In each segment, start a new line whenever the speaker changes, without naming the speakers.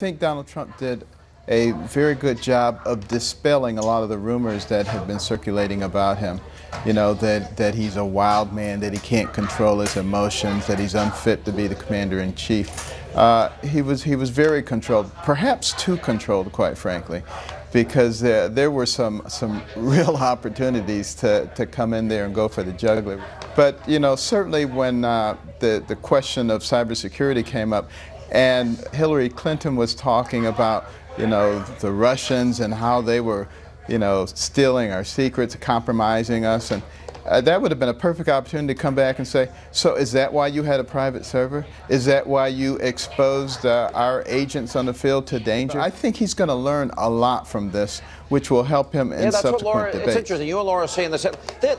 think Donald Trump did a very good job of dispelling a lot of the rumors that have been circulating about him. You know, that he's a wild man, that he can't control his emotions, that he's unfit to be the commander-in-chief. He was very controlled, perhaps too controlled, quite frankly, because there were some real opportunities to come in there and go for the jugular. But, you know, certainly when the question of cybersecurity came up, and Hillary Clinton was talking about, you know, the Russians and how they were, you know, stealing our secrets, compromising us, and that would have been a perfect opportunity to come back and say, so is that why you had a private server? Is that why you exposed our agents on the field to danger? I think he's going to learn a lot from this, which will help him in subsequent debates.
It's interesting. You and Laura are saying this.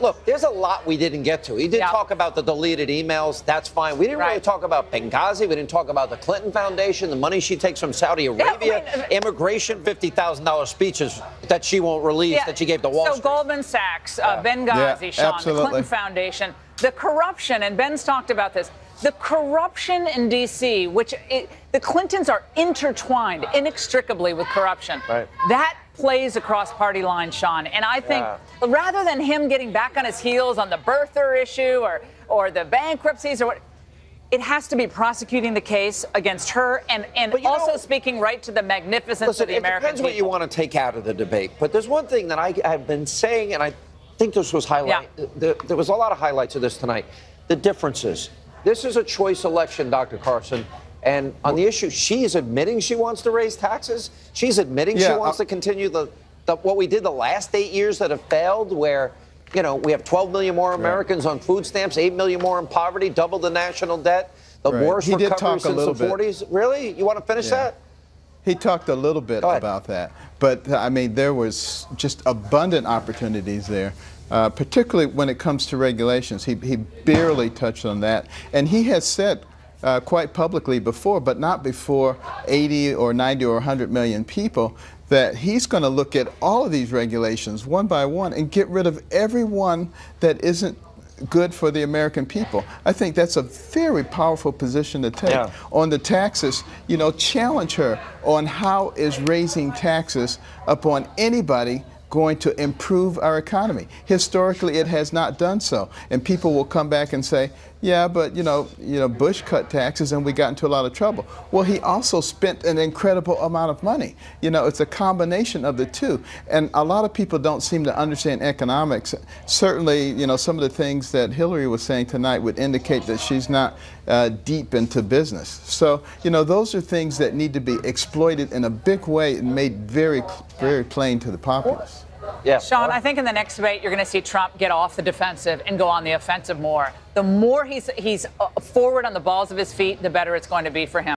Look, there's a lot we didn't get to. He did talk about the deleted emails. That's fine. We didn't really talk about Benghazi. We didn't talk about the Clinton Foundation, the money she takes from Saudi Arabia, immigration, $50,000 speeches that she won't release that she gave to Wall Street.
So Goldman Sachs, Benghazi, Sean, the Clinton Foundation, the corruption, and Ben's talked about this, the corruption in D.C., the Clintons are intertwined inextricably with corruption. Right. That plays across party lines, Sean. And I think rather than him getting back on his heels on the birther issue or the bankruptcies or what, it has to be prosecuting the case against her and also speaking right to the magnificence of the American people.
It depends what you want to take out of the debate. But there's one thing that I've been saying, and I think this was highlighted. There was a lot of highlights of this tonight. The differences. This is a choice election, Dr. Carson. And on the issue, she's admitting she wants to raise taxes. She's admitting she wants to continue what we did the last 8 years that have failed, where, you know, we have 12 million more Americans on food stamps, 8 million more in poverty, double the national debt, the worst recovery since the 40s. Really? You want to finish that?
He talked a little bit about that. But, I mean, there was just abundant opportunities there. Particularly when it comes to regulations. He barely touched on that. And he has said quite publicly before, but not before 80 or 90 or 100 million people, that he's going to look at all of these regulations one by one and get rid of everyone that isn't good for the American people. I think that's a very powerful position to take. On the taxes, you know, challenge her on how is raising taxes upon anybody going to improve our economy. Historically, it has not done so. And people will come back and say, yeah, but you know, Bush cut taxes and we got into a lot of trouble. Well, he also spent an incredible amount of money. You know, it's a combination of the two. And a lot of people don't seem to understand economics. Certainly, you know, some of the things that Hillary was saying tonight would indicate that she's not deep into business. So, you know, those are things that need to be exploited in a big way and made very, very plain to the populace.
Sean, I think in the next debate, you're going to see Trump get off the defensive and go on the offensive more. The more he's forward on the balls of his feet, the better it's going to be for him.